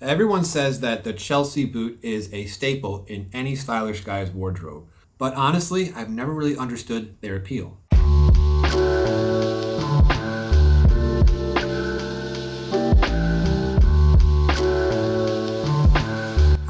Everyone says that the Chelsea boot is a staple in any stylish guy's wardrobe, but honestly, I've never really understood their appeal.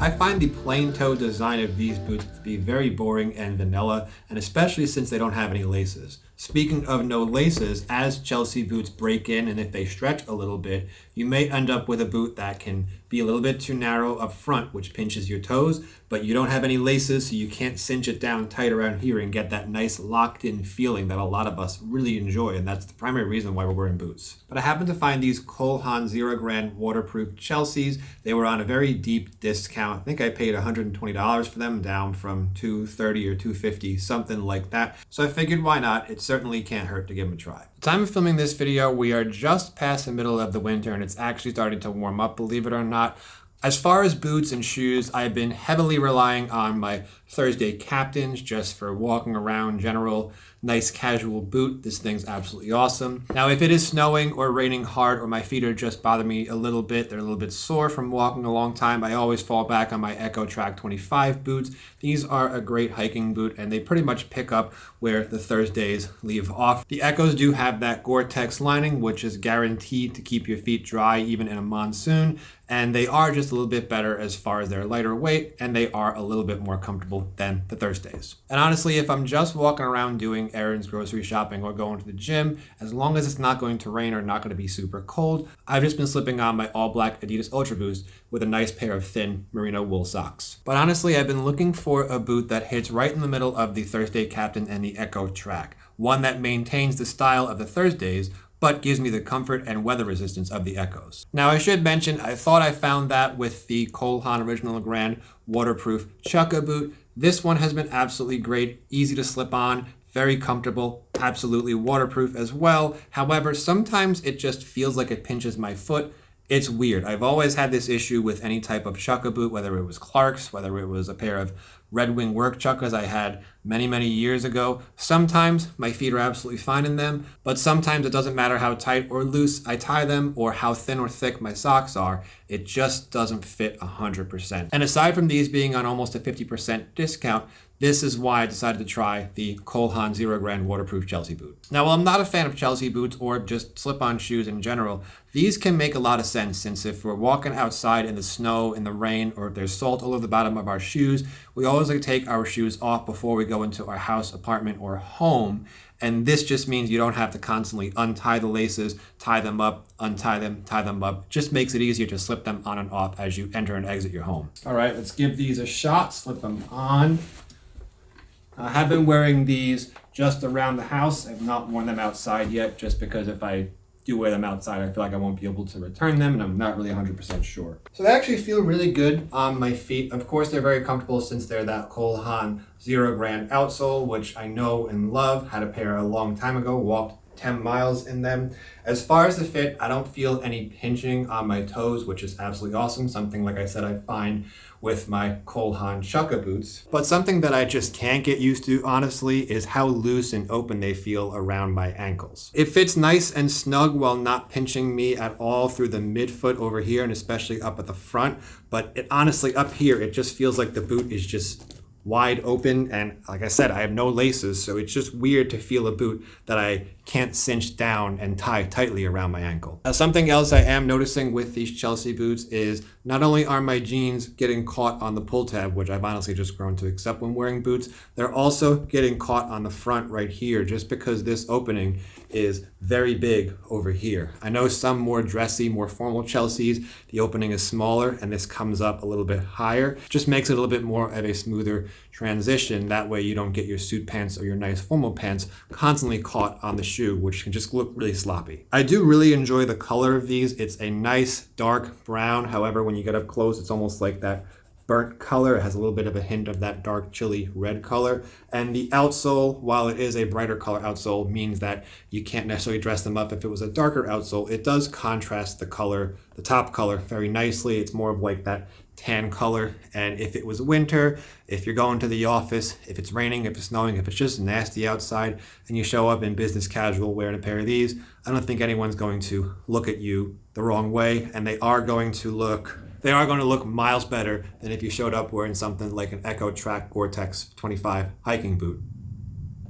I find the plain toe design of these boots to be very boring and vanilla, and especially since they don't have any laces. Speaking of no laces, as Chelsea boots break in and if they stretch a little bit, you may end up with a boot that can be a little bit too narrow up front, which pinches your toes, but you don't have any laces, so you can't cinch it down tight around here and get that nice locked in feeling that a lot of us really enjoy, and that's the primary reason why we're wearing boots. But I happened to find these haan Zerogrand waterproof Chelseas. They were on a very deep discount. I think I paid $120 for them, down from $230 or $250, something like that. So I figured, why not? It certainly can't hurt to give them a try. At the time of filming this video, we are just past the middle of the winter and it's actually starting to warm up, believe it or not. As far as boots and shoes, I've been heavily relying on my Thursday Captains just for walking around, general nice casual boot. This thing's absolutely awesome. Now, if it is snowing or raining hard or my feet are just bothering me a little bit, they're a little bit sore from walking a long time, I always fall back on my Echo Track 25 boots. These are a great hiking boot and they pretty much pick up where the Thursdays leave off. The Echoes do have that Gore-Tex lining, which is guaranteed to keep your feet dry even in a monsoon, and they are just a little bit better as far as their lighter weight, and they are a little bit more comfortable than the Thursdays. And honestly, if I'm just walking around doing errands, grocery shopping, or going to the gym, as long as it's not going to rain or not going to be super cold, I've just been slipping on my all black Adidas Ultra Boost with a nice pair of thin merino wool socks. But honestly, I've been looking for a boot that hits right in the middle of the Thursday Captain and the Echo Track. One that maintains the style of the Thursdays, but gives me the comfort and weather resistance of the Echoes. Now, I should mention, I thought I found that with the haan Original Grand waterproof Chukka boot. This one has been absolutely great, easy to slip on, very comfortable, absolutely waterproof as well. However, sometimes it just feels like it pinches my foot. It's weird. I've always had this issue with any type of Chukka boot, whether it was Clark's, whether it was a pair of Red Wing work Chukkas I had many years ago. Sometimes my feet are absolutely fine in them, but sometimes it doesn't matter how tight or loose I tie them or how thin or thick my socks are, it just doesn't fit 100%. And aside from these being on almost a 50% discount, this is why I decided to try the haan Zerogrand waterproof Chelsea boot. Now, while I'm not a fan of Chelsea boots or just slip-on shoes in general, these can make a lot of sense, since if we're walking outside in the snow, in the rain, or if there's salt all over the bottom of our shoes, we always like to take our shoes off before we go into our house, apartment, or home. And this just means you don't have to constantly untie the laces, tie them up, untie them, tie them up. Just makes it easier to slip them on and off as you enter and exit your home. All right, let's give these a shot. Slip them on. I have been wearing these just around the house. I've not worn them outside yet, just because if I do wear them outside, I feel like I won't be able to return them, and I'm not really 100% sure. So they actually feel really good on my feet. Of course, they're very comfortable since they're that haan Zerogrand outsole, which I know and love. Had a pair a long time ago, walked 10 miles in them. As far as the fit, I don't feel any pinching on my toes, which is absolutely awesome. Something, like I said, I find with my haan Chukka boots. But something that I just can't get used to, honestly, is how loose and open they feel around my ankles. It fits nice and snug while not pinching me at all through the midfoot over here, and especially up at the front. But it honestly, up here, it just feels like the boot is just wide open, and like I said, I have no laces, so it's just weird to feel a boot that I can't cinch down and tie tightly around my ankle. Now, something else I am noticing with these Chelsea boots is not only are my jeans getting caught on the pull tab, which I've honestly just grown to accept when wearing boots, they're also getting caught on the front right here, just because this opening is very big over here. I know some more dressy, more formal Chelseas, the opening is smaller and this comes up a little bit higher. Just makes it a little bit more of a smoother transition. That way you don't get your suit pants or your nice formal pants constantly caught on the shoe, which can just look really sloppy. I do really enjoy the color of these. It's a nice dark brown. However, when you get up close, it's almost like that burnt color. It has a little bit of a hint of that dark chili red color. And the outsole, while it is a brighter color outsole, means that you can't necessarily dress them up. If it was a darker outsole, it does contrast the color, the top color, very nicely. It's more of like that tan color. And if it was winter, if you're going to the office, if it's raining, if it's snowing, if it's just nasty outside and you show up in business casual wearing a pair of these, I don't think anyone's going to look at you the wrong way, and they are going to look they are going to look miles better than if you showed up wearing something like an Echo Track Gore-Tex 25 hiking boot.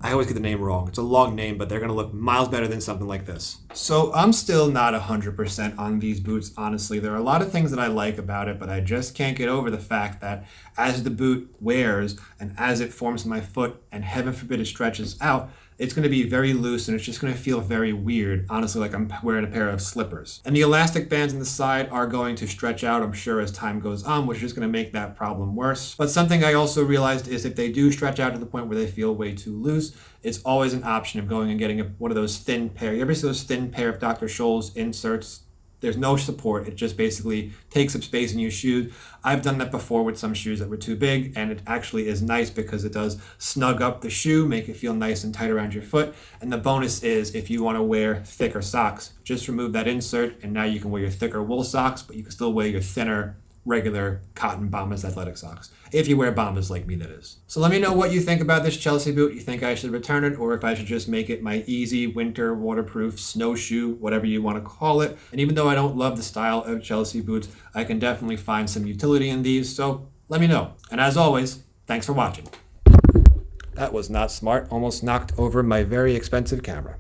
I always get the name wrong. It's a long name, but they're going to look miles better than something like this. So I'm still not 100% on these boots, honestly. There are a lot of things that I like about it, but I just can't get over the fact that as the boot wears and as it forms my foot, and heaven forbid it stretches out, it's going to be very loose and it's just going to feel very weird, honestly, like I'm wearing a pair of slippers. And the elastic bands on the side are going to stretch out, I'm sure, as time goes on, which is just going to make that problem worse. But something I also realized is if they do stretch out to the point where they feel way too loose, it's always an option of going and getting one of those thin pair. You ever see those thin pair of Dr. Scholl's inserts? There's no support. It just basically takes up space in your shoe. I've done that before with some shoes that were too big, and it actually is nice because it does snug up the shoe, make it feel nice and tight around your foot. And the bonus is if you want to wear thicker socks, just remove that insert, and now you can wear your thicker wool socks, but you can still wear your thinner regular cotton Bombas athletic socks. If you wear Bombas like me, that is. So let me know what you think about this Chelsea boot. You think I should return it, or if I should just make it my easy winter waterproof snowshoe, whatever you want to call it. And even though I don't love the style of Chelsea boots, I can definitely find some utility in these, so let me know. And as always, thanks for watching. That was not smart. Almost knocked over my very expensive camera.